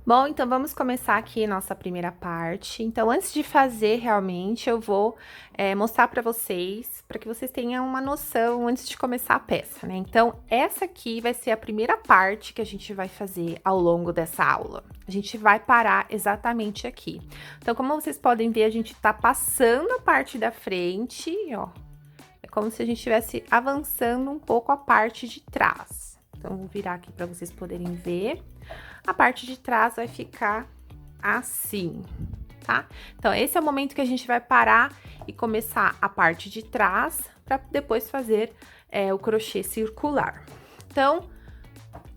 Bom, então vamos começar aqui nossa primeira parte. Então, antes de fazer realmente, eu vou mostrar para que vocês tenham uma noção antes de começar a peça, né? Então, essa aqui vai ser a primeira parte que a gente vai fazer ao longo dessa aula. A gente vai parar exatamente aqui. Então, como vocês podem ver, a gente tá passando a parte da frente, ó. É como se a gente estivesse avançando um pouco a parte de trás. Então, vou virar aqui para vocês poderem ver. A parte de trás vai ficar assim, tá? Então, esse é o momento que a gente vai parar e começar a parte de trás, para depois fazer o crochê circular. Então,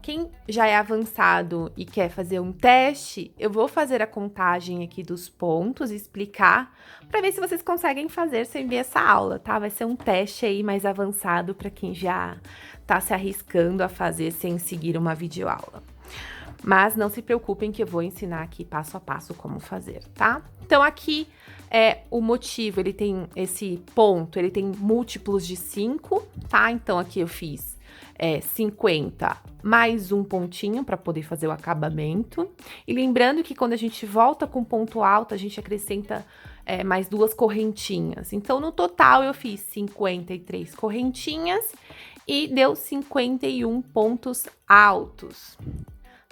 quem já é avançado e quer fazer um teste, eu vou fazer a contagem aqui dos pontos e explicar para ver se vocês conseguem fazer sem ver essa aula, tá? Vai ser um teste aí mais avançado para quem já tá se arriscando a fazer sem seguir uma videoaula. Mas não se preocupem que eu vou ensinar aqui passo a passo como fazer, tá? Então, aqui o motivo, ele tem esse ponto, ele tem múltiplos de 5, tá? Então, aqui eu fiz 50 mais um pontinho para poder fazer o acabamento. E lembrando que quando a gente volta com ponto alto, a gente acrescenta mais 2 correntinhas. Então, no total, eu fiz 53 correntinhas e deu 51 pontos altos.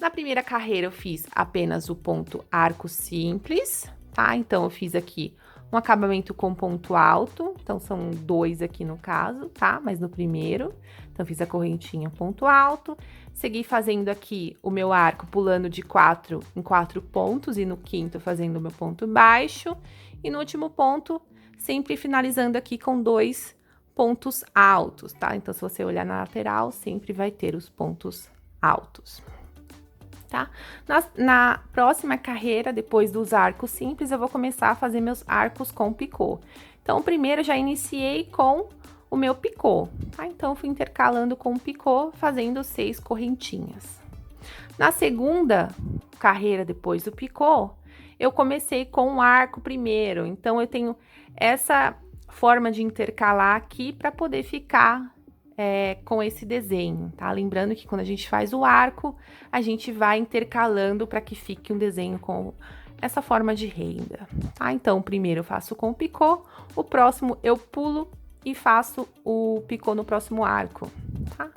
Na primeira carreira, eu fiz apenas o ponto arco simples, tá? Então, eu fiz aqui um acabamento com ponto alto, então são 2 aqui no caso, tá? Mas no primeiro, então, fiz a correntinha ponto alto, segui fazendo aqui o meu arco pulando de 4 em 4 pontos e no quinto fazendo o meu ponto baixo, e no último ponto, sempre finalizando aqui com 2 pontos altos, tá? Então, se você olhar na lateral, sempre vai ter os pontos altos. Tá? Na próxima carreira, depois dos arcos simples, eu vou começar a fazer meus arcos com picô. Então, primeiro eu já iniciei com o meu picô, tá? Então, fui intercalando com o picô, fazendo 6 correntinhas. Na segunda carreira, depois do picô, eu comecei com o arco primeiro. Então, eu tenho essa forma de intercalar aqui para poder ficar com esse desenho, tá? Lembrando que quando a gente faz o arco, a gente vai intercalando para que fique um desenho com essa forma de renda, tá? Então, primeiro eu faço com o picô, o próximo eu pulo e faço o picô no próximo arco, tá?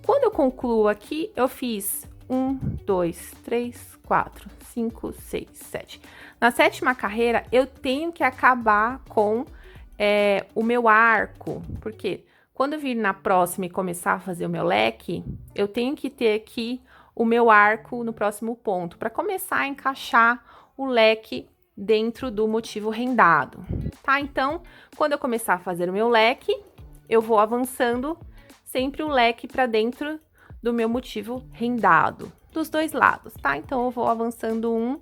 Quando eu concluo aqui, eu fiz 1, 2, 3, 4, 5, 6, 7. Na sétima carreira, eu tenho que acabar com o meu arco, porque quando eu vir na próxima e começar a fazer o meu leque, eu tenho que ter aqui o meu arco no próximo ponto, para começar a encaixar o leque dentro do motivo rendado, tá? Então, quando eu começar a fazer o meu leque, eu vou avançando sempre o leque para dentro do meu motivo rendado, dos dois lados, tá? Então, eu vou avançando um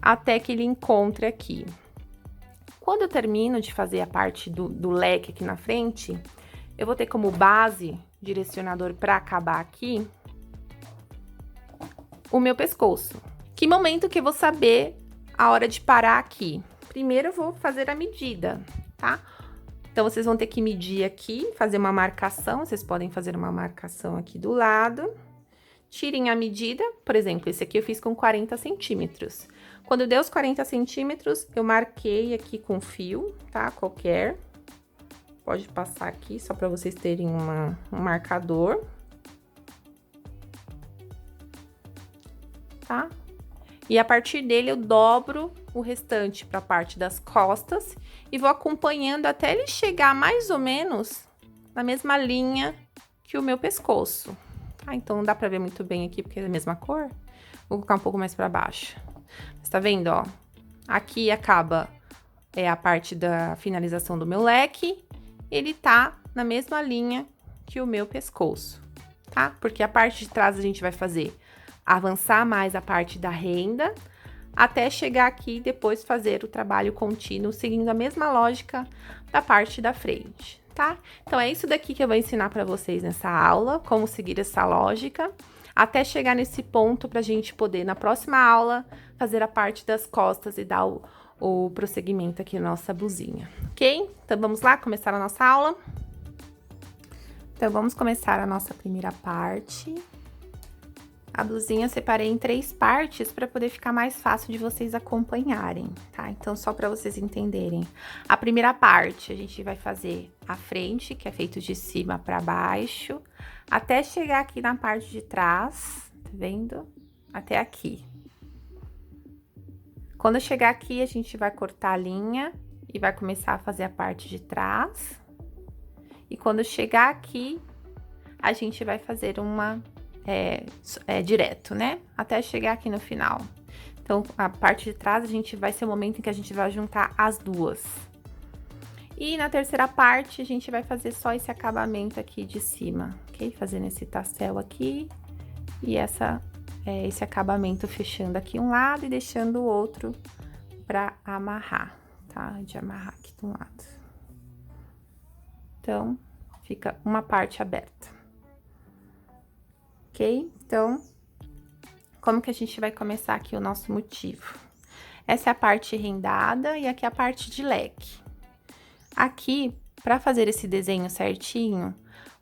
até que ele encontre aqui. Quando eu termino de fazer a parte do leque aqui na frente, eu vou ter como base, direcionador para acabar aqui, o meu pescoço. Que momento que eu vou saber a hora de parar aqui? Primeiro eu vou fazer a medida, tá? Então, vocês vão ter que medir aqui, fazer uma marcação. Vocês podem fazer uma marcação aqui do lado. Tirem a medida. Por exemplo, esse aqui eu fiz com 40 centímetros. Quando deu os 40 centímetros, eu marquei aqui com fio, tá? Qualquer. Pode passar aqui, só para vocês terem um marcador. Tá? E a partir dele, eu dobro o restante para a parte das costas e vou acompanhando até ele chegar mais ou menos na mesma linha que o meu pescoço. Tá? Então, não dá para ver muito bem aqui, porque é a mesma cor. Vou colocar um pouco mais para baixo. Mas tá vendo, ó? Aqui acaba a parte da finalização do meu leque. Ele tá na mesma linha que o meu pescoço, tá? Porque a parte de trás a gente vai fazer avançar mais a parte da renda, até chegar aqui e depois fazer o trabalho contínuo, seguindo a mesma lógica da parte da frente, tá? Então, é isso daqui que eu vou ensinar para vocês nessa aula, como seguir essa lógica, até chegar nesse ponto pra gente poder, na próxima aula, fazer a parte das costas e dar o prosseguimento aqui na nossa blusinha, ok? Então, vamos lá começar a nossa aula? Então, vamos começar a nossa primeira parte. A blusinha eu separei em 3 partes para poder ficar mais fácil de vocês acompanharem, tá? Então, só para vocês entenderem. A primeira parte, a gente vai fazer a frente, que é feito de cima para baixo, até chegar aqui na parte de trás, tá vendo? Até aqui. Quando chegar aqui, a gente vai cortar a linha e vai começar a fazer a parte de trás. E quando chegar aqui, a gente vai fazer uma direto, né? Até chegar aqui no final. Então, a parte de trás, vai ser o momento em que a gente vai juntar as duas. E na terceira parte, a gente vai fazer só esse acabamento aqui de cima, ok? Fazendo esse tassel aqui e esse acabamento fechando aqui um lado e deixando o outro pra amarrar, tá? De amarrar aqui de um lado. Então, fica uma parte aberta. Ok? Então, como que a gente vai começar aqui o nosso motivo? Essa é a parte rendada e aqui é a parte de leque. Aqui, para fazer esse desenho certinho,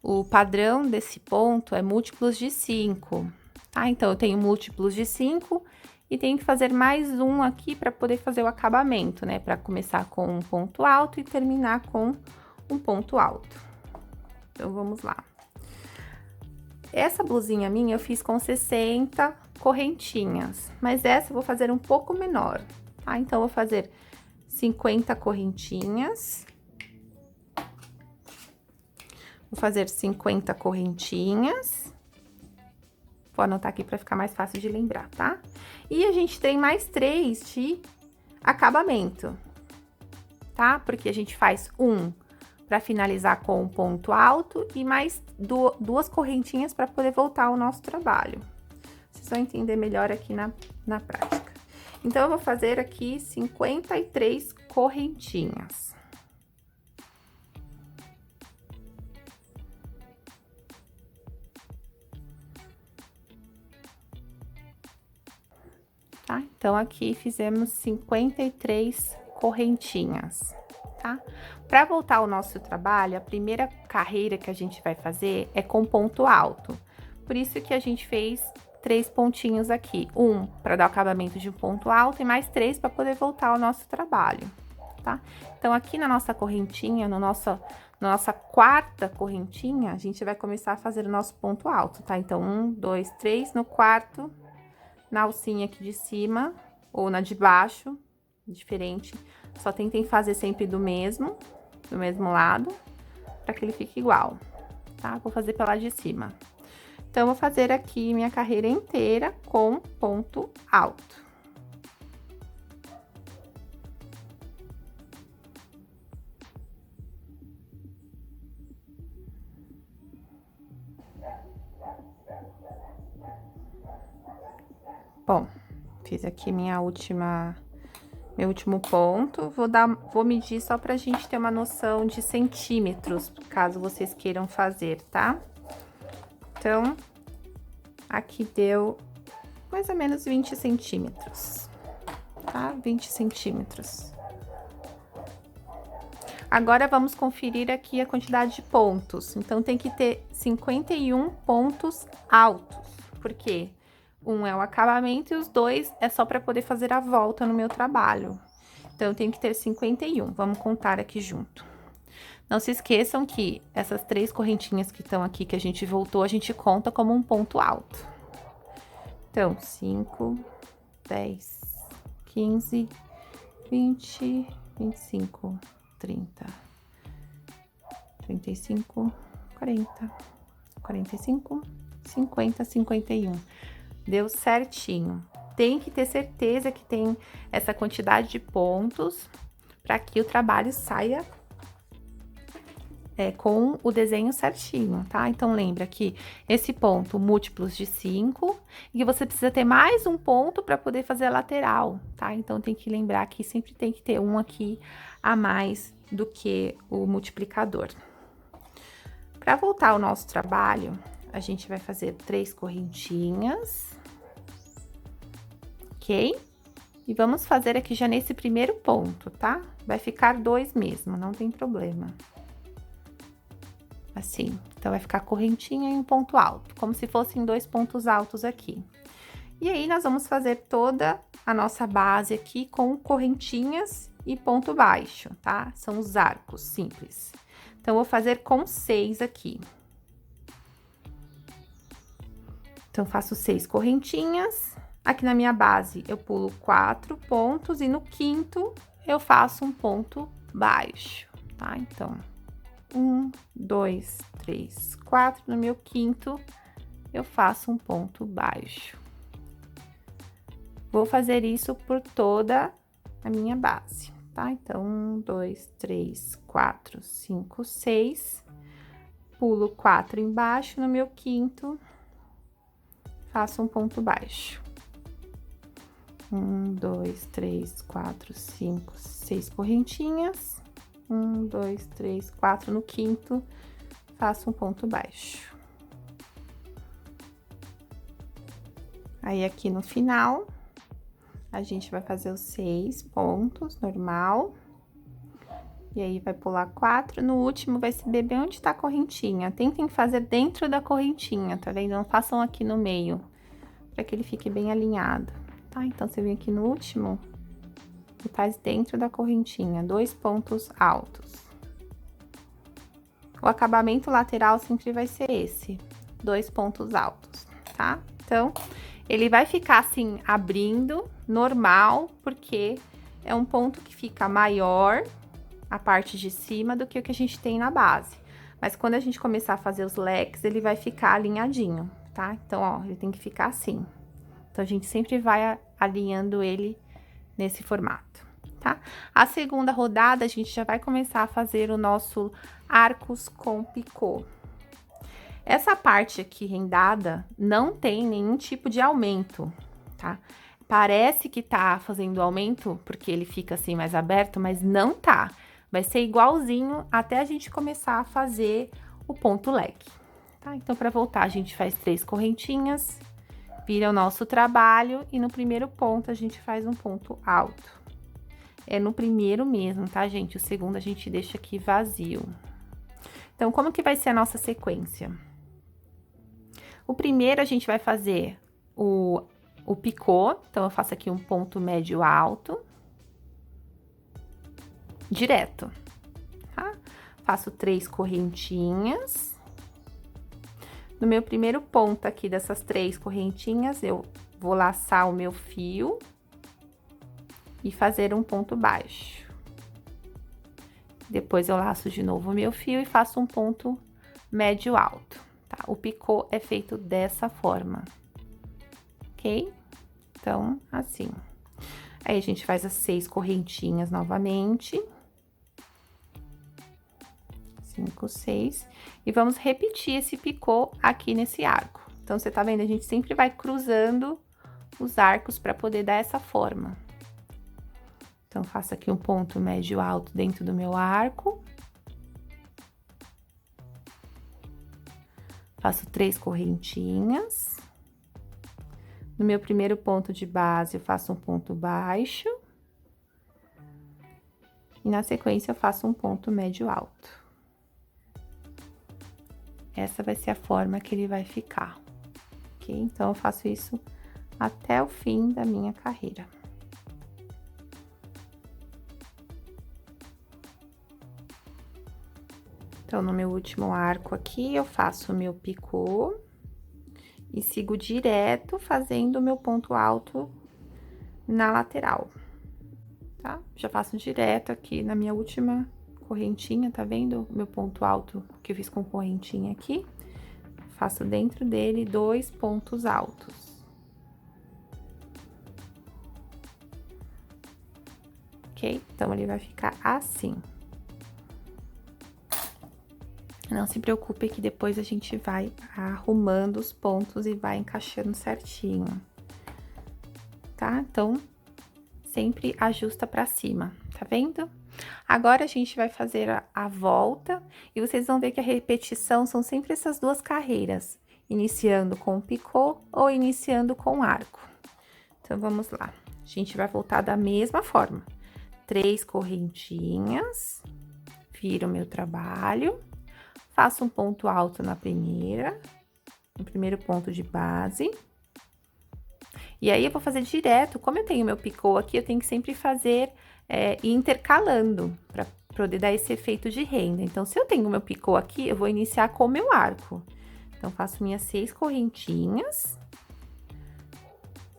o padrão desse ponto é múltiplos de 5, tá? Então, eu tenho múltiplos de 5 e tenho que fazer mais um aqui para poder fazer o acabamento, né? Para começar com um ponto alto e terminar com um ponto alto. Então, vamos lá. Essa blusinha minha eu fiz com 60 correntinhas, mas essa eu vou fazer um pouco menor, tá? Então, eu vou fazer 50 correntinhas. Vou fazer 50 correntinhas. Vou anotar aqui para ficar mais fácil de lembrar, tá? E a gente tem mais 3 de acabamento, tá? Porque a gente faz um para finalizar com um ponto alto e mais duas correntinhas para poder voltar ao nosso trabalho. Vocês vão entender melhor aqui na prática. Então, eu vou fazer aqui 53 correntinhas. Tá? Então, aqui fizemos 53 correntinhas. Tá? Para voltar ao nosso trabalho, a primeira carreira que a gente vai fazer é com ponto alto. Por isso que a gente fez 3 pontinhos aqui. Um para dar o acabamento de um ponto alto e mais 3 para poder voltar ao nosso trabalho, tá? Então, aqui na nossa correntinha, na nossa quarta correntinha, a gente vai começar a fazer o nosso ponto alto, tá? Então, 1, 2, 3, no quarto, na alcinha aqui de cima, ou na de baixo, diferente. Só tentem fazer sempre do mesmo lado, para que ele fique igual, tá? Vou fazer pela de cima. Então, vou fazer aqui minha carreira inteira com ponto alto. Bom, fiz aqui meu último ponto, vou medir só pra gente ter uma noção de centímetros, caso vocês queiram fazer, tá? Então, aqui deu mais ou menos 20 centímetros, tá? 20 centímetros. Agora, vamos conferir aqui a quantidade de pontos. Então, tem que ter 51 pontos altos, porque um é o acabamento e os 2 é só para poder fazer a volta no meu trabalho. Então, eu tenho que ter 51. Vamos contar aqui junto. Não se esqueçam que essas 3 correntinhas que estão aqui, que a gente voltou, a gente conta como um ponto alto. Então, 5, 10, 15, 20, 25, 30, 35, 40, 45, 50, 51. Deu certinho. Tem que ter certeza que tem essa quantidade de pontos para que o trabalho saia com o desenho certinho, tá? Então, lembra que esse ponto, múltiplos de 5, e que você precisa ter mais um ponto para poder fazer a lateral, tá? Então, tem que lembrar que sempre tem que ter um aqui a mais do que o multiplicador. Para voltar ao nosso trabalho, a gente vai fazer 3 correntinhas, ok? E vamos fazer aqui já nesse primeiro ponto, tá? Vai ficar 2 mesmo, não tem problema. assim. Então, vai ficar correntinha e um ponto alto, como se fossem 2 pontos altos aqui. E aí, nós vamos fazer toda a nossa base aqui com correntinhas e ponto baixo, tá? São os arcos simples. Então, vou fazer com 6 aqui. Então, faço 6 correntinhas. Aqui na minha base, eu pulo 4 pontos e no quinto, eu faço um ponto baixo, tá? Então, 1, 2, 3, 4. No meu quinto, eu faço um ponto baixo. Vou fazer isso por toda a minha base, tá? Então, 1, 2, 3, 4, 5, 6. Pulo 4 embaixo, no meu quinto, faço um ponto baixo. 1, 2, 3, 4, 5, 6 correntinhas. 1, 2, 3, 4 no quinto, faço um ponto baixo. Aí, aqui no final, a gente vai fazer os 6 pontos, normal. E aí, vai pular 4. No último, vai se bem onde tá a correntinha. Tentem fazer dentro da correntinha, tá vendo? Não façam aqui no meio, pra que ele fique bem alinhado, tá? Então, você vem aqui no último e faz dentro da correntinha, 2 pontos altos. O acabamento lateral sempre vai ser esse, 2 pontos altos, tá? Então, ele vai ficar assim, abrindo, normal, porque é um ponto que fica maior, a parte de cima, do que o que a gente tem na base. Mas quando a gente começar a fazer os leques, ele vai ficar alinhadinho, tá? Então, ó, ele tem que ficar assim. Então, a gente sempre vai alinhando ele nesse formato, tá? A segunda rodada, a gente já vai começar a fazer o nosso arcos com picô. Essa parte aqui rendada não tem nenhum tipo de aumento, tá? Parece que tá fazendo aumento, porque ele fica assim mais aberto, mas não tá. Vai ser igualzinho até a gente começar a fazer o ponto leque, tá? Então, para voltar, a gente faz 3 correntinhas, vira o nosso trabalho e no primeiro ponto a gente faz um ponto alto. É no primeiro mesmo, tá, gente? O segundo a gente deixa aqui vazio. Então, como que vai ser a nossa sequência? O primeiro a gente vai fazer o picô, então eu faço aqui um ponto médio alto, direto, tá? Faço 3 correntinhas. No meu primeiro ponto aqui dessas 3 correntinhas, eu vou laçar o meu fio e fazer um ponto baixo. Depois, eu laço de novo o meu fio e faço um ponto médio alto, tá? O picô é feito dessa forma, ok? Então, assim. Aí, a gente faz as 6 correntinhas novamente. 5, 6. E vamos repetir esse picô aqui nesse arco. Então, você tá vendo? A gente sempre vai cruzando os arcos para poder dar essa forma. Então, faço aqui um ponto médio alto dentro do meu arco. Faço 3 correntinhas. No meu primeiro ponto de base, eu faço um ponto baixo. E na sequência, eu faço um ponto médio alto. Essa vai ser a forma que ele vai ficar, ok? Então, eu faço isso até o fim da minha carreira. Então, no meu último arco aqui, eu faço o meu picô e sigo direto fazendo o meu ponto alto na lateral, tá? Já faço direto aqui na minha última correntinha, tá vendo? Meu ponto alto que eu fiz com correntinha aqui. Faço dentro dele 2 pontos altos. Ok? Então, ele vai ficar assim. Não se preocupe que depois a gente vai arrumando os pontos e vai encaixando certinho, tá? Então, sempre ajusta pra cima, tá vendo? Agora, a gente vai fazer a volta e vocês vão ver que a repetição são sempre essas 2 carreiras, iniciando com o picô ou iniciando com arco. Então, vamos lá. A gente vai voltar da mesma forma. 3 correntinhas, viro o meu trabalho. faço um ponto alto na primeira, no primeiro ponto de base. E aí, eu vou fazer direto, como eu tenho meu picô aqui, eu tenho que sempre fazer intercalando, para poder dar esse efeito de renda. Então, se eu tenho meu picô aqui, eu vou iniciar com o meu arco. Então, faço minhas 6 correntinhas.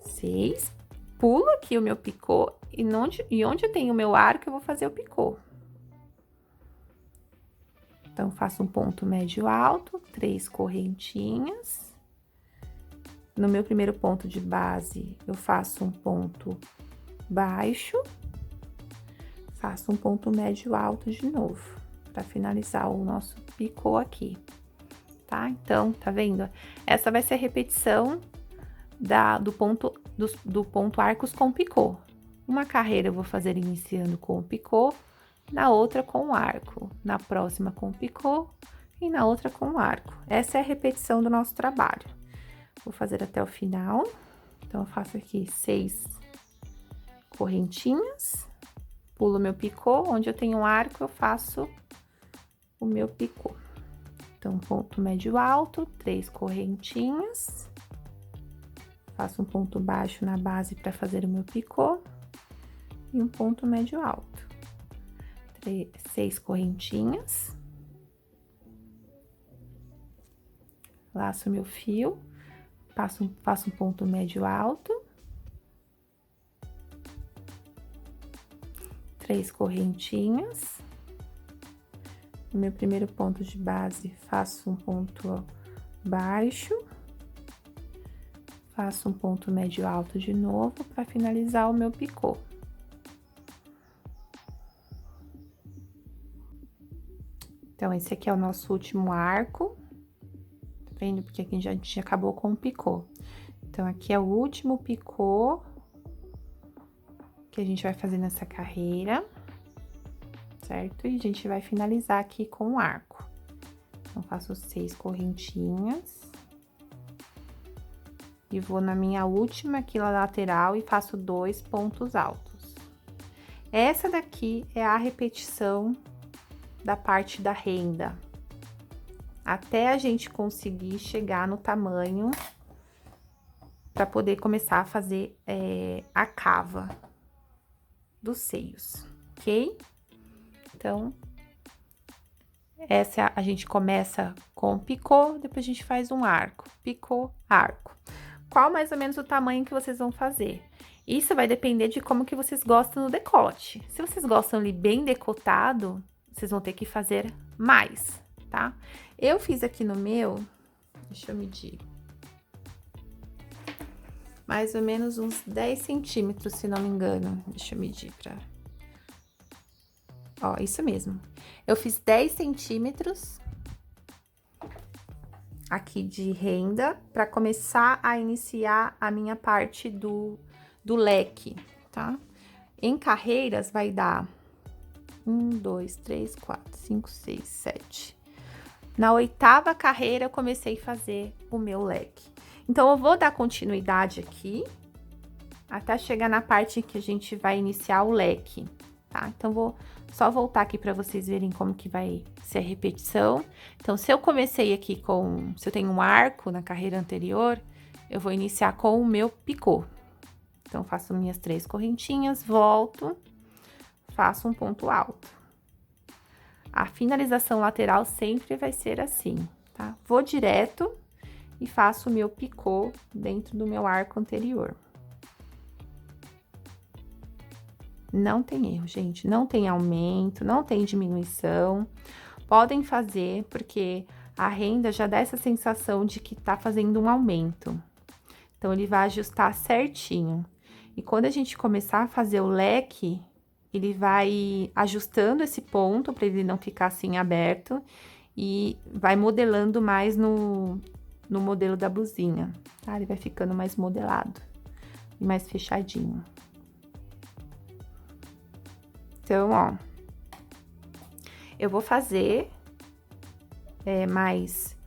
6. Pulo aqui o meu picô e onde eu tenho o meu arco, eu vou fazer o picô. Então, faço um ponto médio alto, 3 correntinhas. No meu primeiro ponto de base, eu faço um ponto baixo, faço um ponto médio alto de novo, para finalizar o nosso picô aqui, tá? Então, tá vendo? Essa vai ser a repetição do ponto arcos com picô. Uma carreira eu vou fazer iniciando com o picô, na outra com o arco, na próxima com o picô e na outra com o arco. Essa é a repetição do nosso trabalho. Vou fazer até o final. Então, eu faço aqui 6 correntinhas, pulo meu picô, onde eu tenho um arco, eu faço o meu picô. Então, ponto médio alto, 3 correntinhas, faço um ponto baixo na base para fazer o meu picô e um ponto médio alto. 6 correntinhas, laço meu fio, faço um ponto médio alto, 3 correntinhas, no meu primeiro ponto de base, faço um ponto baixo, faço um ponto médio alto de novo para finalizar o meu picô. Então, esse aqui é o nosso último arco, tá vendo? Porque aqui a gente acabou com o picô. Então, aqui é o último picô que a gente vai fazer nessa carreira, certo? E a gente vai finalizar aqui com o arco. Então, faço 6 correntinhas. E vou na minha última aqui na lateral e faço 2 pontos altos. Essa daqui é a repetição da parte da renda, até a gente conseguir chegar no tamanho para poder começar a fazer a cava dos seios, ok? Então, essa a gente começa com picô, depois a gente faz um arco, picô, arco. Qual mais ou menos o tamanho que vocês vão fazer? Isso vai depender de como que vocês gostam no decote. Se vocês gostam ali bem decotado, vocês vão ter que fazer mais, tá? Eu fiz aqui no meu, deixa eu medir, mais ou menos uns 10 centímetros, se não me engano. Deixa eu medir pra... Ó, isso mesmo. Eu fiz 10 centímetros aqui de renda para começar a iniciar a minha parte do leque, tá? Em carreiras vai dar 1, 2, 3, 4, 5, 6, 7. Na 8ª carreira, eu comecei a fazer o meu leque. Então, eu vou dar continuidade aqui, até chegar na parte que a gente vai iniciar o leque, tá? Então, vou só voltar aqui para vocês verem como que vai ser a repetição. Então, se eu comecei aqui se eu tenho um arco na carreira anterior, eu vou iniciar com o meu picô. Então, faço minhas 3 correntinhas, volto, faço um ponto alto. A finalização lateral sempre vai ser assim, tá? Vou direto e faço o meu picô dentro do meu arco anterior. Não tem erro, gente, não tem aumento, não tem diminuição. Podem fazer, porque a renda já dá essa sensação de que tá fazendo um aumento. Então, ele vai ajustar certinho. E quando a gente começar a fazer o leque, ele vai ajustando esse ponto para ele não ficar assim aberto e vai modelando mais no modelo da blusinha, tá? Ele vai ficando mais modelado e mais fechadinho. Então, ó, eu vou fazer mais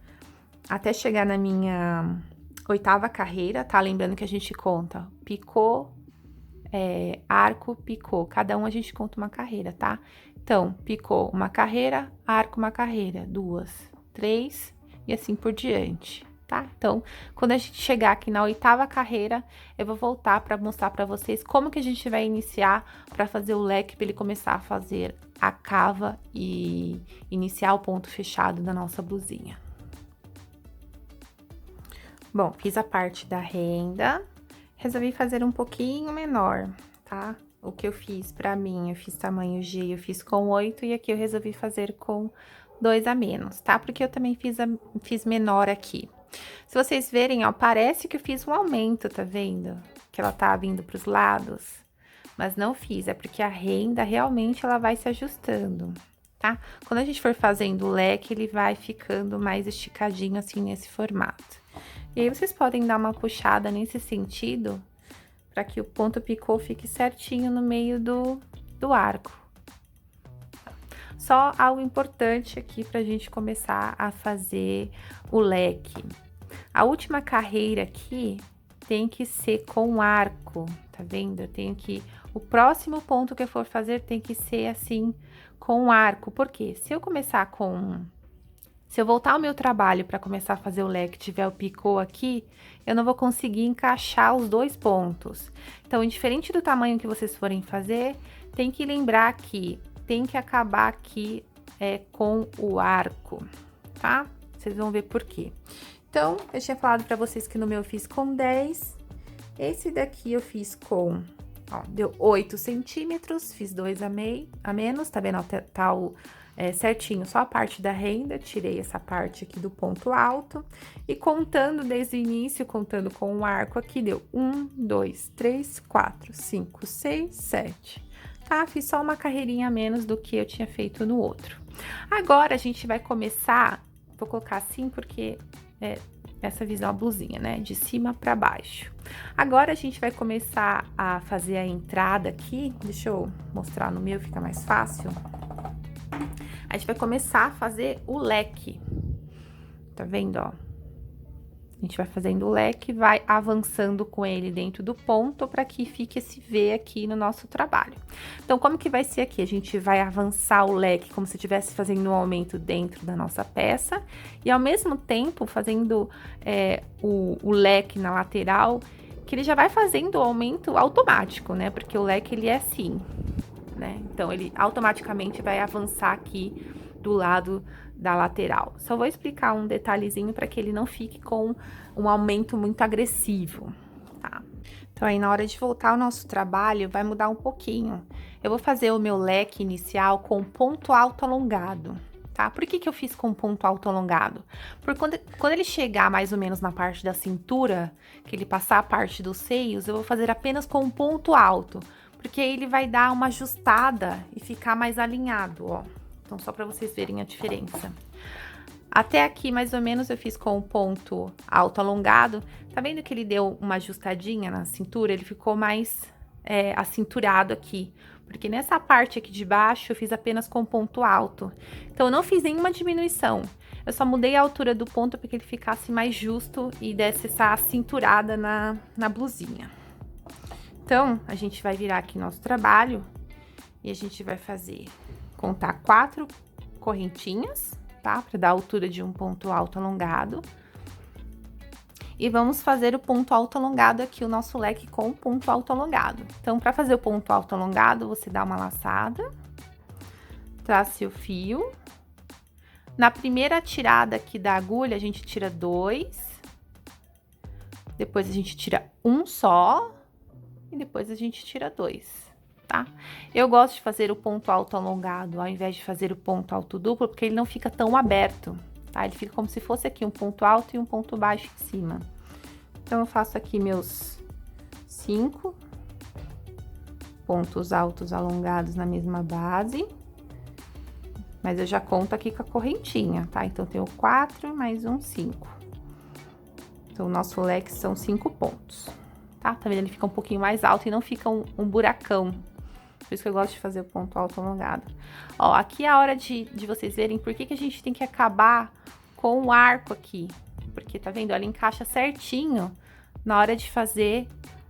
até chegar na minha 8ª carreira, tá? Lembrando que a gente conta picô, arco, picô. Cada um a gente conta uma carreira, tá? Então, picô, uma carreira, arco, uma carreira, 2. 3 e assim por diante, tá? Então, quando a gente chegar aqui na 8ª carreira, eu vou voltar para mostrar para vocês como que a gente vai iniciar para fazer o leque, para ele começar a fazer a cava e iniciar o ponto fechado da nossa blusinha. Bom, fiz a parte da renda, resolvi fazer um pouquinho menor, tá? O que eu fiz pra mim, eu fiz tamanho G, eu fiz com 8 e aqui eu resolvi fazer com 2 a menos, tá? Porque eu também fiz menor aqui. Se vocês verem, ó, parece que eu fiz um aumento, tá vendo? Que ela tá vindo pros lados, mas não fiz, é porque a renda realmente ela vai se ajustando, tá? Quando a gente for fazendo o leque, ele vai ficando mais esticadinho assim nesse formato. E aí, vocês podem dar uma puxada nesse sentido, para que o ponto picô fique certinho no meio do arco. Só algo importante aqui pra gente começar a fazer o leque. A última carreira aqui tem que ser com arco, tá vendo? Eu tenho que... O próximo ponto que eu for fazer tem que ser assim, com arco. Por quê? Se eu começar com... Se eu voltar ao meu trabalho para começar a fazer o leque, tiver o picô aqui, eu não vou conseguir encaixar os 2 pontos. Então, indiferente do tamanho que vocês forem fazer, tem que lembrar que tem que acabar aqui com o arco, tá? Vocês vão ver por quê. Então, eu tinha falado para vocês que no meu eu fiz com 10. Esse daqui eu fiz com, ó, deu 8 centímetros, fiz 2 a menos, tá vendo? Tá o... certinho, só a parte da renda, tirei essa parte aqui do ponto alto e contando desde o início, contando com o arco aqui, deu 1, 2, 3, 4, 5, 6, 7, tá? Fiz só uma carreirinha a menos do que eu tinha feito no outro. Agora, a gente vai começar, vou colocar assim porque essa visão a blusinha, né? De cima para baixo. Agora, a gente vai começar a fazer a entrada aqui, deixa eu mostrar no meu, fica mais fácil. A gente vai começar a fazer o leque, tá vendo, ó? A gente vai fazendo o leque, vai avançando com ele dentro do ponto para que fique esse V aqui no nosso trabalho. Então, como que vai ser aqui? A gente vai avançar o leque como se estivesse fazendo um aumento dentro da nossa peça e, ao mesmo tempo, fazendo o leque na lateral, que ele já vai fazendo o aumento automático, né? Porque o leque, ele é assim, né? Então, ele automaticamente vai avançar aqui do lado da lateral. Só vou explicar um detalhezinho para que ele não fique com um aumento muito agressivo, tá? Então, aí na hora de voltar ao nosso trabalho, vai mudar um pouquinho. Eu vou fazer o meu leque inicial com ponto alto alongado, tá? Por que que eu fiz com ponto alto alongado? Porque quando ele chegar mais ou menos na parte da cintura, que ele passar a parte dos seios, eu vou fazer apenas com um ponto alto, porque aí ele vai dar uma ajustada e ficar mais alinhado, ó. Então, só para vocês verem a diferença. Até aqui, mais ou menos, eu fiz com o ponto alto alongado. Tá vendo que ele deu uma ajustadinha na cintura? Ele ficou mais acinturado aqui. Porque nessa parte aqui de baixo, eu fiz apenas com ponto alto. Então, eu não fiz nenhuma diminuição. Eu só mudei a altura do ponto para que ele ficasse mais justo e desse essa cinturada na blusinha. Então, a gente vai virar aqui nosso trabalho e a gente vai contar 4 correntinhas, tá? Para dar a altura de um ponto alto alongado. E vamos fazer o ponto alto alongado aqui, o nosso leque com o ponto alto alongado. Então, para fazer o ponto alto alongado, você dá uma laçada, traz seu fio. Na primeira tirada aqui da agulha, a gente tira 2. Depois a gente tira um só. E depois a gente tira 2. Tá? Eu gosto de fazer o ponto alto alongado, ao invés de fazer o ponto alto duplo, porque ele não fica tão aberto, tá? Ele fica como se fosse aqui um ponto alto e um ponto baixo em cima. Então, eu faço aqui meus 5 pontos altos alongados na mesma base, mas eu já conto aqui com a correntinha, tá? Então, eu tenho 4 mais 5. Então, o nosso leque são 5 pontos, tá? Tá vendo? Ele fica um pouquinho mais alto e não fica um buracão. Por isso que eu gosto de fazer o ponto alto alongado. Ó, aqui é a hora de vocês verem por que a gente tem que acabar com o arco aqui. Porque, tá vendo? Ela encaixa certinho na hora de fazer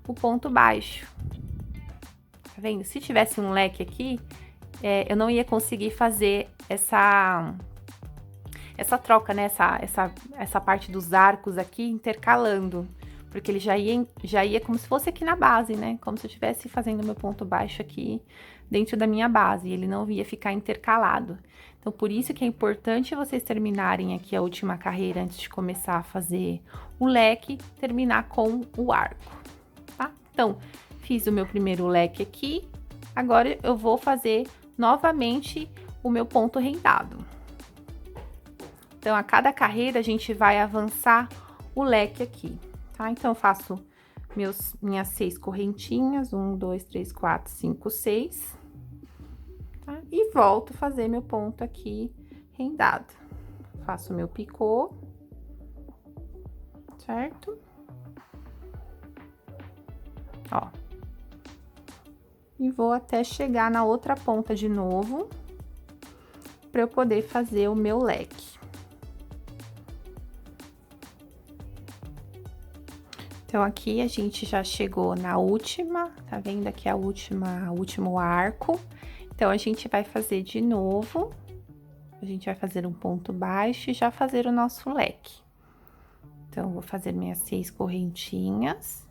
o ponto baixo. Tá vendo? Se tivesse um leque aqui, eu não ia conseguir fazer essa troca, né? Essa parte dos arcos aqui intercalando. Porque ele já ia como se fosse aqui na base, né? Como se eu estivesse fazendo meu ponto baixo aqui dentro da minha base. Ele não ia ficar intercalado. Então, por isso que é importante vocês terminarem aqui a última carreira antes de começar a fazer o leque, terminar com o arco, tá? Então, fiz o meu primeiro leque aqui. Agora, eu vou fazer novamente o meu ponto rendado. Então, a cada carreira, a gente vai avançar o leque aqui, tá? Então, eu faço minhas 6 correntinhas, 1, 2, 3, 4, 5, 6, tá? E volto a fazer meu ponto aqui rendado. Faço meu picô, certo? Ó. E vou até chegar na outra ponta de novo, para eu poder fazer o meu leque. Então, aqui a gente já chegou na última, tá vendo aqui o último arco. Então, a gente vai fazer de novo, a gente vai fazer um ponto baixo e já fazer o nosso leque. Então, vou fazer minhas 6 correntinhas,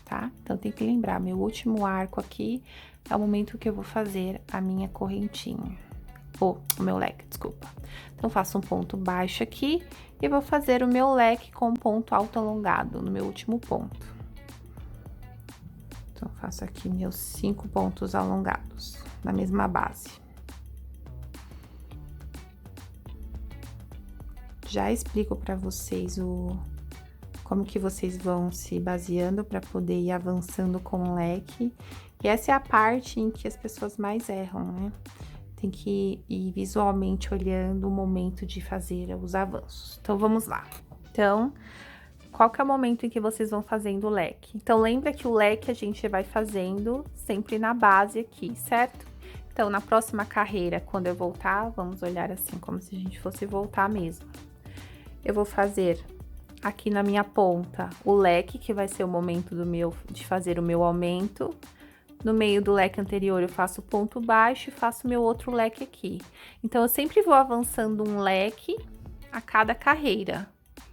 tá? Então, tem que lembrar, meu último arco aqui é o momento que eu vou fazer a minha correntinha. O meu leque, desculpa. Então, faço um ponto baixo aqui e vou fazer o meu leque com ponto alto alongado no meu último ponto. Então, faço aqui meus 5 pontos alongados na mesma base. Já explico para vocês como que vocês vão se baseando para poder ir avançando com o leque. E essa é a parte em que as pessoas mais erram, né? Tem que ir visualmente olhando o momento de fazer os avanços. Então, vamos lá. Então, qual que é o momento em que vocês vão fazendo o leque? Então, lembra que o leque a gente vai fazendo sempre na base aqui, certo? Então, na próxima carreira, quando eu voltar, vamos olhar assim, como se a gente fosse voltar mesmo. Eu vou fazer aqui na minha ponta o leque, que vai ser o momento de fazer o meu aumento. No meio do leque anterior, eu faço ponto baixo e faço meu outro leque aqui. Então, eu sempre vou avançando um leque a cada carreira,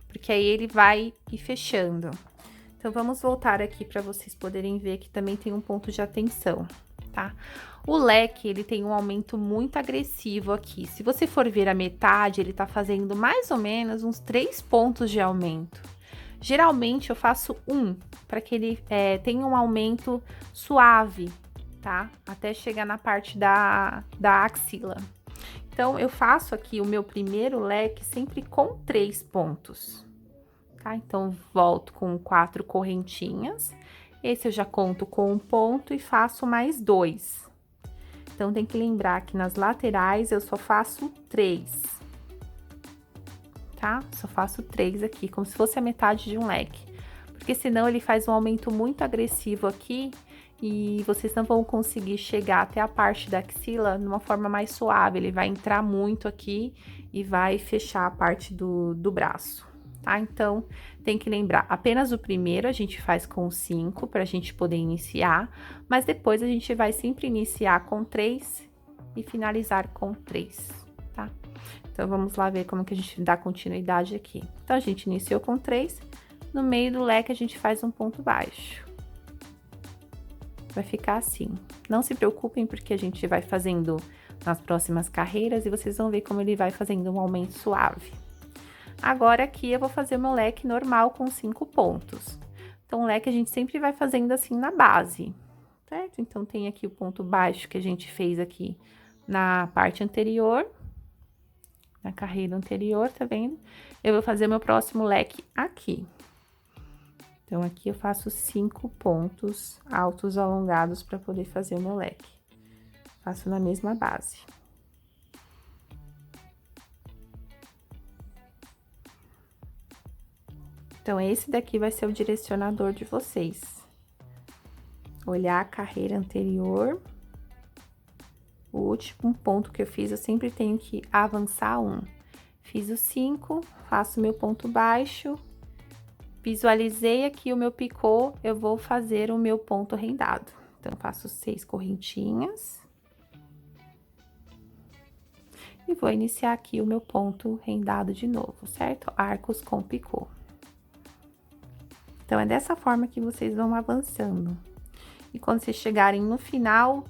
porque aí ele vai ir fechando. Então, vamos voltar aqui para vocês poderem ver que também tem um ponto de atenção, tá? O leque, ele tem um aumento muito agressivo aqui. Se você for ver a metade, ele tá fazendo mais ou menos uns 3 pontos de aumento. Geralmente, eu faço para que ele tenha um aumento suave, tá? Até chegar na parte da axila. Então, eu faço aqui o meu primeiro leque sempre com 3 pontos, tá? Então, volto com 4 correntinhas. Esse eu já conto com 1 ponto e faço mais 2. Então, tem que lembrar que nas laterais eu só faço 3. Tá? Só faço 3 aqui, como se fosse a metade de um leque. Porque senão ele faz um aumento muito agressivo aqui e vocês não vão conseguir chegar até a parte da axila de uma forma mais suave. Ele vai entrar muito aqui e vai fechar a parte do braço, tá? Então, tem que lembrar, apenas o primeiro a gente faz com 5 para a gente poder iniciar, mas depois a gente vai sempre iniciar com 3 e finalizar com 3, tá? Então, vamos lá ver como que a gente dá continuidade aqui. Então, a gente iniciou com 3, no meio do leque a gente faz um ponto baixo. Vai ficar assim. Não se preocupem, porque a gente vai fazendo nas próximas carreiras e vocês vão ver como ele vai fazendo um aumento suave. Agora, aqui eu vou fazer o meu leque normal com 5 pontos. Então, o leque a gente sempre vai fazendo assim na base, certo? Então, tem aqui o ponto baixo que a gente fez aqui na parte anterior, na carreira anterior, tá vendo? Eu vou fazer meu próximo leque aqui. Então, aqui eu faço 5 pontos altos alongados para poder fazer o meu leque. Faço na mesma base. Então, esse daqui vai ser o direcionador de vocês. Olhar a carreira anterior. O último ponto que eu fiz, eu sempre tenho que avançar 1. Fiz os 5, faço meu ponto baixo, visualizei aqui o meu picô, eu vou fazer o meu ponto rendado. Então, faço 6 correntinhas. E vou iniciar aqui o meu ponto rendado de novo, certo? Arcos com picô. Então, é dessa forma que vocês vão avançando. E quando vocês chegarem no final,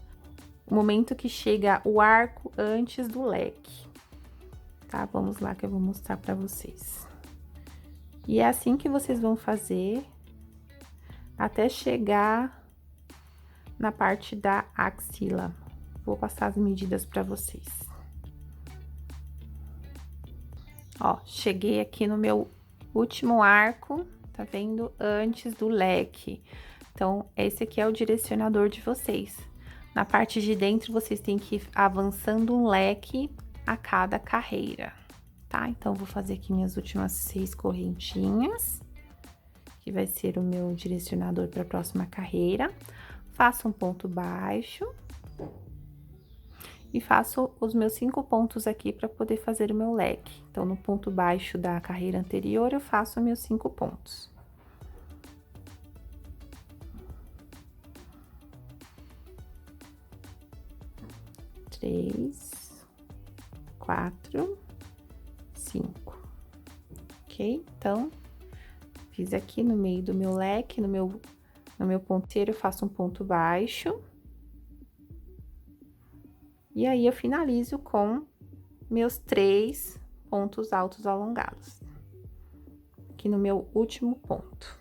o momento que chega o arco antes do leque, tá? Vamos lá que eu vou mostrar pra vocês. E é assim que vocês vão fazer até chegar na parte da axila. Vou passar as medidas pra vocês. Ó, cheguei aqui no meu último arco, tá vendo? Antes do leque. Então, esse aqui é o direcionador de vocês. Na parte de dentro, vocês têm que ir avançando um leque a cada carreira, tá? Então, vou fazer aqui minhas últimas 6 correntinhas, que vai ser o meu direcionador para a próxima carreira. Faço um ponto baixo. E faço os meus 5 pontos aqui para poder fazer o meu leque. Então, no ponto baixo da carreira anterior, eu faço meus 5 pontos. Três, 4, 5. Ok? Então, fiz aqui no meio do meu leque, no meu ponteiro, eu faço um ponto baixo. E aí, eu finalizo com meus 3 pontos altos alongados. Aqui no meu último ponto.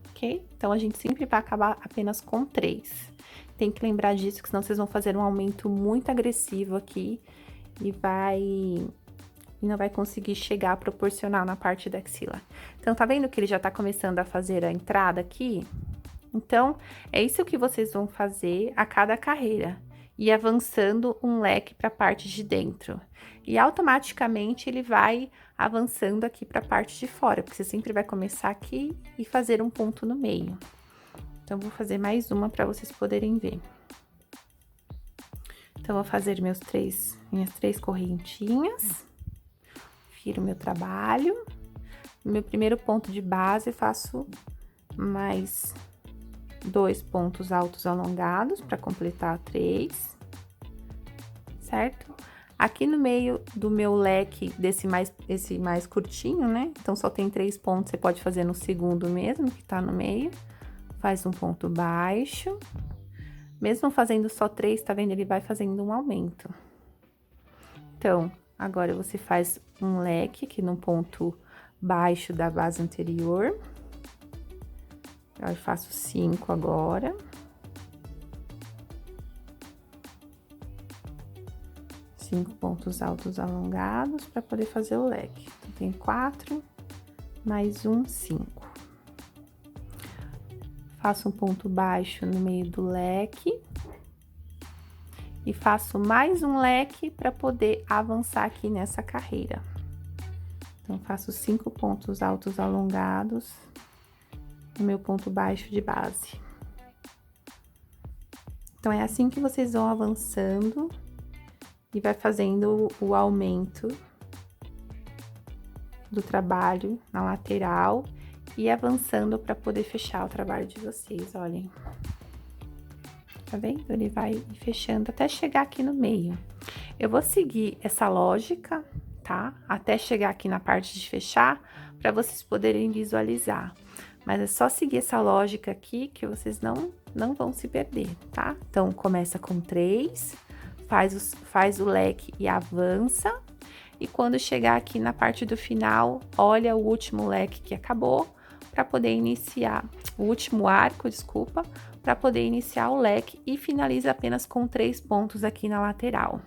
Ok? Então, a gente sempre vai acabar apenas com 3. Tem que lembrar disso, que senão vocês vão fazer um aumento muito agressivo aqui e não vai conseguir chegar proporcional na parte da axila. Então, tá vendo que ele já tá começando a fazer a entrada aqui? Então, é isso que vocês vão fazer a cada carreira, e avançando um leque para a parte de dentro. E automaticamente ele vai avançando aqui para a parte de fora, porque você sempre vai começar aqui e fazer um ponto no meio. Então, vou fazer mais uma para vocês poderem ver. Então, vou fazer minhas 3 correntinhas. Viro meu trabalho. No meu primeiro ponto de base, faço mais 2 pontos altos alongados para completar 3, certo? Aqui no meio do meu leque, esse mais curtinho, né? Então, só tem 3 pontos, você pode fazer no segundo mesmo, que tá no meio. Faz um ponto baixo. Mesmo fazendo só 3, tá vendo? Ele vai fazendo um aumento. Então, agora você faz um leque aqui no ponto baixo da base anterior. Eu faço 5 agora. Cinco pontos altos alongados para poder fazer o leque. Então, tem 4, mais 1, 5. Faço um ponto baixo no meio do leque. E faço mais um leque para poder avançar aqui nessa carreira. Então, faço 5 pontos altos alongados no meu ponto baixo de base. Então, é assim que vocês vão avançando e vai fazendo o aumento do trabalho na lateral e avançando para poder fechar o trabalho de vocês, olhem. Tá vendo? Ele vai fechando até chegar aqui no meio. Eu vou seguir essa lógica, tá? Até chegar aqui na parte de fechar, para vocês poderem visualizar. Mas é só seguir essa lógica aqui que vocês não vão se perder, tá? Então, começa com 3, faz o leque e avança. E quando chegar aqui na parte do final, olha o último leque que acabou, para poder iniciar, o último arco, desculpa, para poder iniciar o leque e finaliza apenas com 3 pontos aqui na lateral.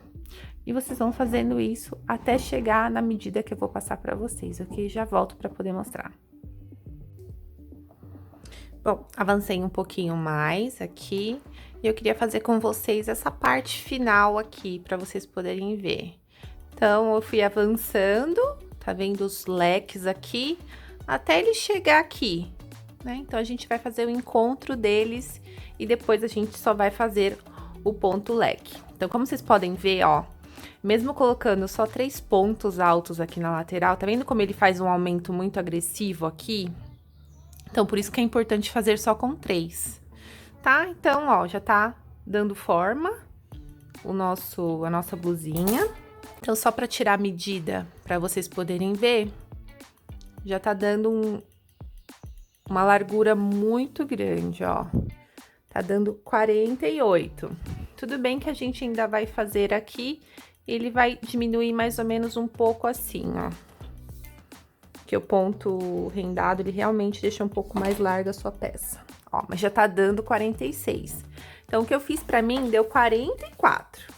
E vocês vão fazendo isso até chegar na medida que eu vou passar para vocês, ok? Já volto para poder mostrar. Bom, avancei um pouquinho mais aqui e eu queria fazer com vocês essa parte final aqui, para vocês poderem ver. Então, eu fui avançando, tá vendo os leques aqui, até ele chegar aqui, né? Então, a gente vai fazer o encontro deles e depois a gente só vai fazer o ponto leque. Então, como vocês podem ver, ó, mesmo colocando só 3 pontos altos aqui na lateral, tá vendo como ele faz um aumento muito agressivo aqui? Então, por isso que é importante fazer só com 3, tá? Então, ó, já tá dando forma a nossa blusinha. Então, só pra tirar a medida, pra vocês poderem ver, já tá dando uma largura muito grande, ó. Tá dando 48. Tudo bem que a gente ainda vai fazer aqui, ele vai diminuir mais ou menos um pouco assim, ó. Que o ponto rendado, ele realmente deixa um pouco mais larga a sua peça. Ó, mas já tá dando 46. Então, o que eu fiz pra mim deu 44,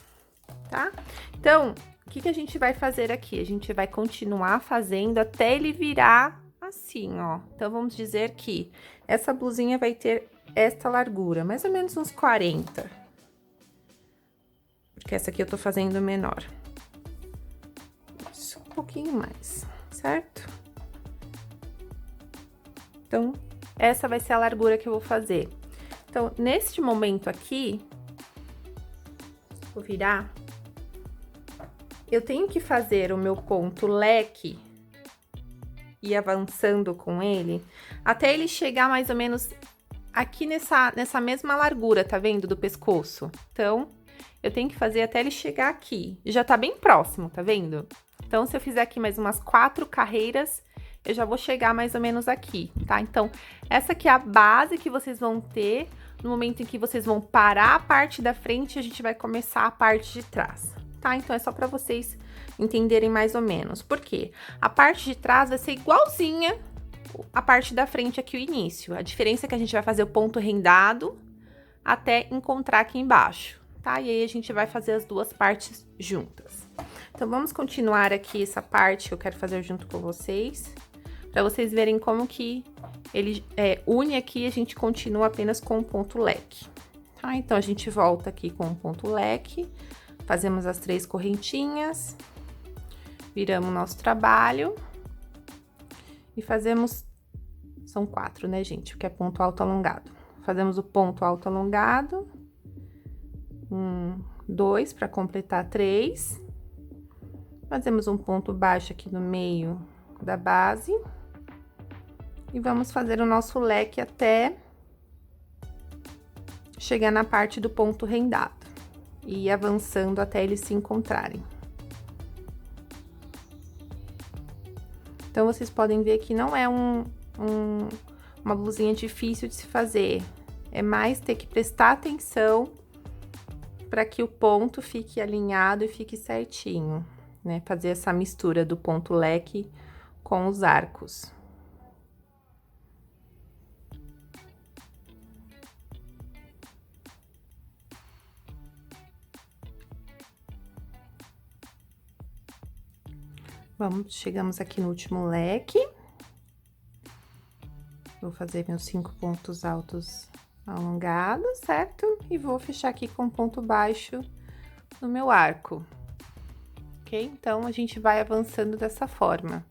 tá? Então, o que que a gente vai fazer aqui? A gente vai continuar fazendo até ele virar assim, ó. Então, vamos dizer que essa blusinha vai ter esta largura, mais ou menos uns 40. Porque essa aqui eu tô fazendo menor. Isso, um pouquinho mais, certo? Então, essa vai ser a largura que eu vou fazer. Então, neste momento aqui, vou virar, eu tenho que fazer o meu ponto leque e avançando com ele, até ele chegar mais ou menos aqui nessa mesma largura, tá vendo? Do pescoço. Então, eu tenho que fazer até ele chegar aqui. Já tá bem próximo, tá vendo? Então, se eu fizer aqui mais umas 4 carreiras, eu já vou chegar mais ou menos aqui, tá? Então, essa aqui é a base que vocês vão ter. No momento em que vocês vão parar a parte da frente, a gente vai começar a parte de trás, tá? Então, é só pra vocês entenderem mais ou menos. Por quê? A parte de trás vai ser igualzinha a parte da frente aqui, o início. A diferença é que a gente vai fazer o ponto rendado até encontrar aqui embaixo, tá? E aí, a gente vai fazer as duas partes juntas. Então, vamos continuar aqui essa parte que eu quero fazer junto com vocês, para vocês verem como que ele une aqui e a gente continua apenas com o ponto leque, tá? Então, a gente volta aqui com o ponto leque, fazemos as 3 correntinhas, viramos o nosso trabalho e fazemos, são 4, né, gente? Porque é ponto alto alongado. Fazemos o ponto alto alongado, 2 para completar 3. Fazemos um ponto baixo aqui no meio da base. E vamos fazer o nosso leque até chegar na parte do ponto rendado. E ir avançando até eles se encontrarem. Então, vocês podem ver que não é uma blusinha difícil de se fazer. É mais ter que prestar atenção para que o ponto fique alinhado e fique certinho, né? Fazer essa mistura do ponto leque com os arcos. Chegamos aqui no último leque. Vou fazer meus 5 pontos altos alongados, certo? E vou fechar aqui com ponto baixo no meu arco, ok? Então, a gente vai avançando dessa forma.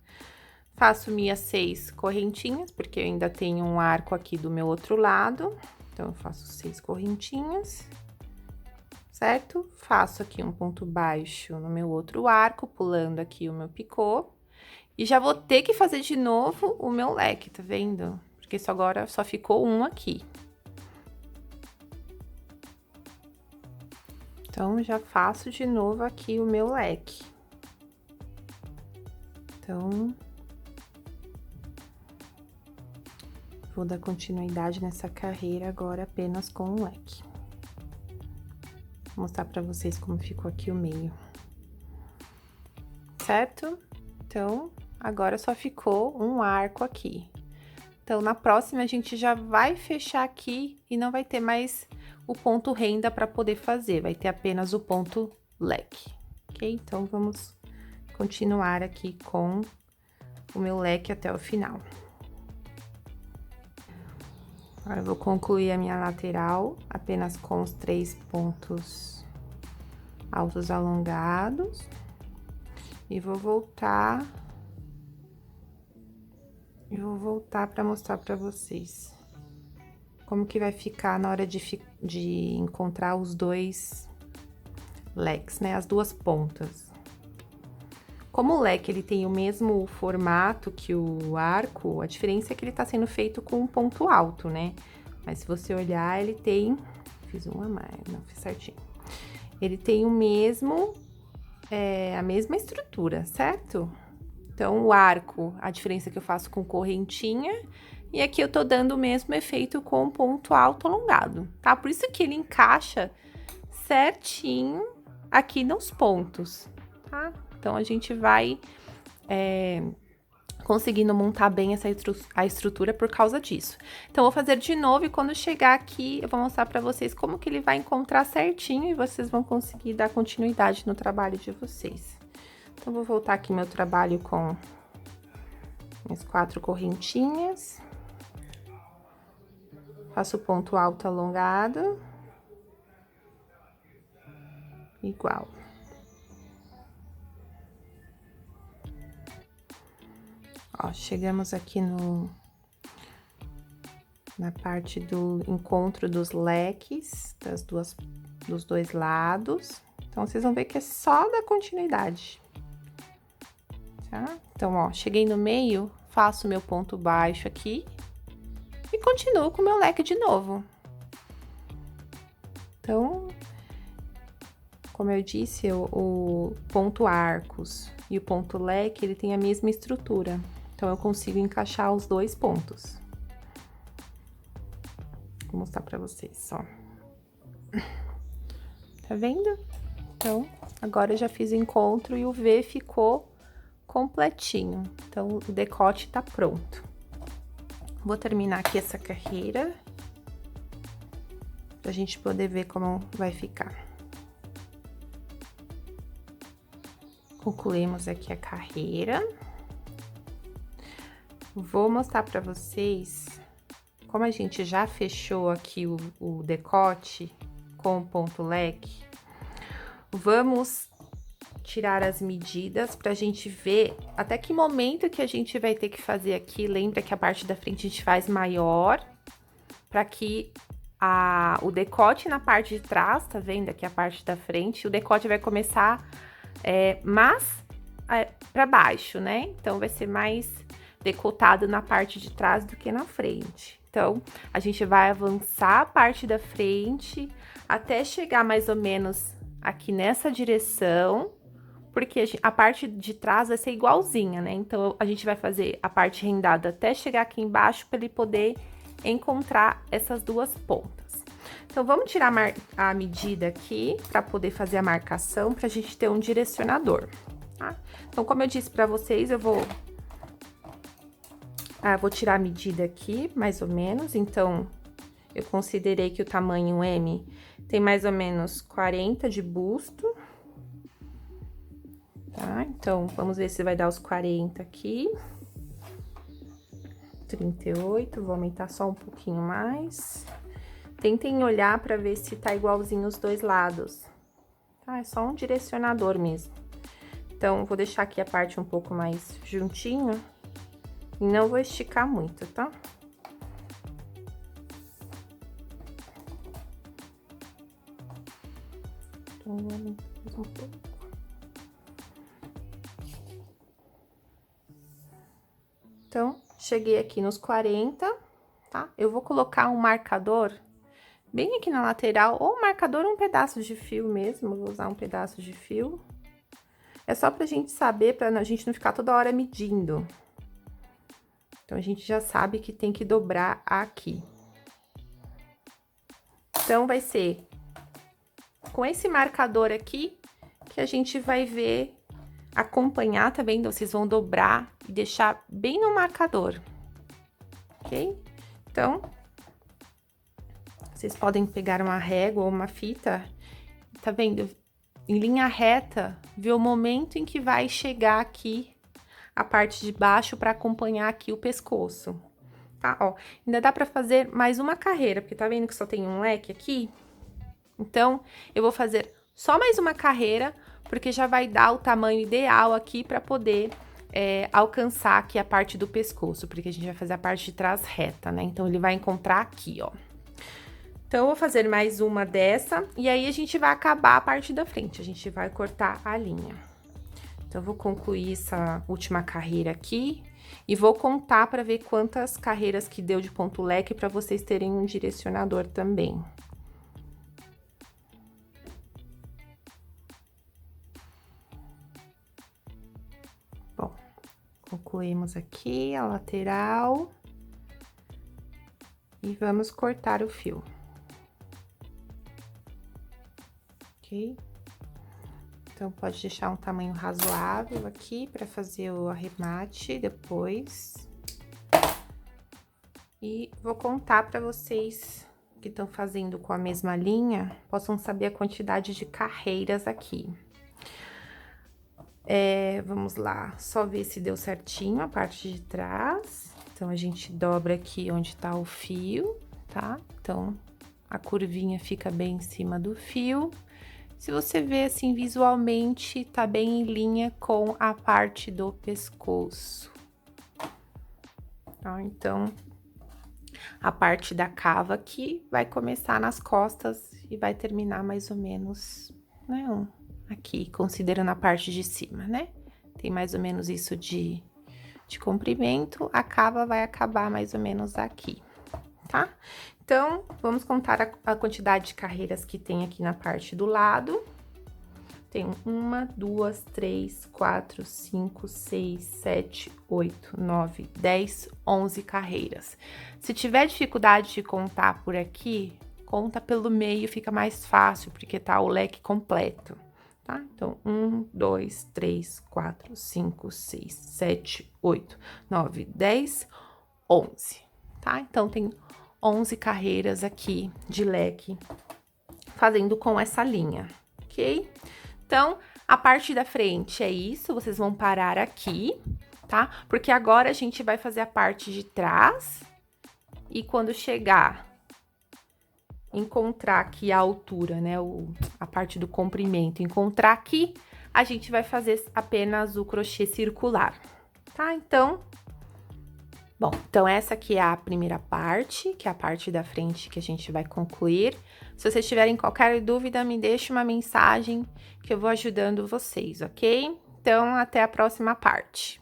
Faço minhas 6 correntinhas, porque eu ainda tenho um arco aqui do meu outro lado. Então, eu faço 6 correntinhas, certo? Faço aqui um ponto baixo no meu outro arco, pulando aqui o meu picô. E já vou ter que fazer de novo o meu leque, tá vendo? Porque isso agora só ficou um aqui. Então, já faço de novo aqui o meu leque. Então, vou dar continuidade nessa carreira agora apenas com o leque. Vou mostrar pra vocês como ficou aqui o meio. Certo? Então, agora só ficou um arco aqui. Então, na próxima, a gente já vai fechar aqui e não vai ter mais o ponto renda para poder fazer, vai ter apenas o ponto leque, ok? Então, vamos continuar aqui com o meu leque até o final. Agora, eu vou concluir a minha lateral apenas com os 3 pontos altos alongados. E vou voltar para mostrar para vocês como que vai ficar na hora de encontrar os 2 leques, né? As 2 pontas. Como o leque, ele tem o mesmo formato que o arco, a diferença é que ele tá sendo feito com um ponto alto, né? Mas se você olhar, ele tem... Fiz uma a mais, não, fiz certinho. Ele tem o mesmo... a mesma estrutura, certo? Então, o arco, a diferença que eu faço com correntinha... E aqui eu tô dando o mesmo efeito com ponto alto alongado, tá? Por isso que ele encaixa certinho aqui nos pontos, tá? Então, a gente vai conseguindo montar bem a estrutura por causa disso. Então, eu vou fazer de novo e quando chegar aqui, eu vou mostrar pra vocês como que ele vai encontrar certinho e vocês vão conseguir dar continuidade no trabalho de vocês. Então, vou voltar aqui meu trabalho com minhas 4 correntinhas. Faço ponto alto alongado. Igual. Ó, chegamos aqui na parte do encontro dos leques, dos dois lados. Então, vocês vão ver que é só dar continuidade, tá? Então, ó, cheguei no meio, faço meu ponto baixo aqui e continuo com o meu leque de novo. Então, como eu disse, o ponto arcos e o ponto leque, ele tem a mesma estrutura. Então, eu consigo encaixar os dois pontos. Vou mostrar pra vocês, ó. Tá vendo? Então, agora eu já fiz o encontro e o V ficou completinho. Então, o decote tá pronto. Vou terminar aqui essa carreira, pra gente poder ver como vai ficar. Concluímos aqui a carreira. Vou mostrar pra vocês, como a gente já fechou aqui o decote com o ponto leque, vamos tirar as medidas pra gente ver até que momento que a gente vai ter que fazer aqui. Lembra que a parte da frente a gente faz maior, pra que o decote na parte de trás, tá vendo aqui a parte da frente, o decote vai começar pra baixo, né? Então, vai ser mais decotado na parte de trás do que na frente. Então, a gente vai avançar a parte da frente até chegar mais ou menos aqui nessa direção, porque a parte de trás vai ser igualzinha, né? Então, a gente vai fazer a parte rendada até chegar aqui embaixo para ele poder encontrar essas duas pontas. Então, vamos tirar a medida aqui para poder fazer a marcação, pra gente ter um direcionador, tá? Então, como eu disse para vocês, eu vou tirar a medida aqui, mais ou menos. Então, eu considerei que o tamanho M tem mais ou menos 40 de busto, tá? Então, vamos ver se vai dar os 40 aqui. 38, vou aumentar só um pouquinho mais. Tentem olhar para ver se tá igualzinho os dois lados, tá? É só um direcionador mesmo. Então, vou deixar aqui a parte um pouco mais juntinho. E não vou esticar muito, tá? Então, vou aumentar mais um pouco. Então, cheguei aqui nos 40, tá? Eu vou colocar um marcador bem aqui na lateral, ou um marcador ou um pedaço de fio mesmo. Vou usar um pedaço de fio. É só pra gente saber, pra a gente não ficar toda hora medindo. Então, a gente já sabe que tem que dobrar aqui. Então, vai ser com esse marcador aqui que a gente vai ver, acompanhar, tá vendo? Vocês vão dobrar e deixar bem no marcador, ok? Então, vocês podem pegar uma régua ou uma fita, tá vendo? Em linha reta, ver o momento em que vai chegar aqui a parte de baixo para acompanhar aqui o pescoço, tá? Ó, ainda dá para fazer mais uma carreira, porque tá vendo que só tem um leque aqui? Então, eu vou fazer só mais uma carreira, porque já vai dar o tamanho ideal aqui para poder alcançar aqui a parte do pescoço, porque a gente vai fazer a parte de trás reta, né? Então, ele vai encontrar aqui, ó. Então, eu vou fazer mais uma dessa, e aí a gente vai acabar a parte da frente, a gente vai cortar a linha. Então, eu vou concluir essa última carreira aqui e vou contar para ver quantas carreiras que deu de ponto leque para vocês terem um direcionador também. Bom, concluímos aqui a lateral e vamos cortar o fio. Ok? Então, pode deixar um tamanho razoável aqui para fazer o arremate depois. E vou contar para vocês que estão fazendo com a mesma linha, possam saber a quantidade de carreiras aqui. Vamos lá, só ver se deu certinho a parte de trás. Então, a gente dobra aqui onde tá o fio, tá? Então, a curvinha fica bem em cima do fio. Se você ver assim visualmente, tá bem em linha com a parte do pescoço. Tá? Então, a parte da cava aqui vai começar nas costas e vai terminar mais ou menos, né? Aqui, considerando a parte de cima, né? Tem mais ou menos isso de comprimento, a cava vai acabar mais ou menos aqui, tá? Então, vamos contar a quantidade de carreiras que tem aqui na parte do lado. Tem 1, 2, 3, 4, 5, 6, 7, 8, 9, 10, 11 carreiras. Se tiver dificuldade de contar por aqui, conta pelo meio, fica mais fácil, porque tá o leque completo, tá? Então, 1, 2, 3, 4, 5, 6, 7, 8, 9, 10, 11, tá? Então, tem 11 carreiras aqui de leque fazendo com essa linha, ok? Então, a parte da frente é isso, vocês vão parar aqui, tá? Porque agora a gente vai fazer a parte de trás e quando chegar, encontrar aqui a altura, né, a parte do comprimento, encontrar aqui, a gente vai fazer apenas o crochê circular, tá? Bom, então essa aqui é a primeira parte, que é a parte da frente que a gente vai concluir. Se vocês tiverem qualquer dúvida, me deixe uma mensagem que eu vou ajudando vocês, ok? Então, até a próxima parte.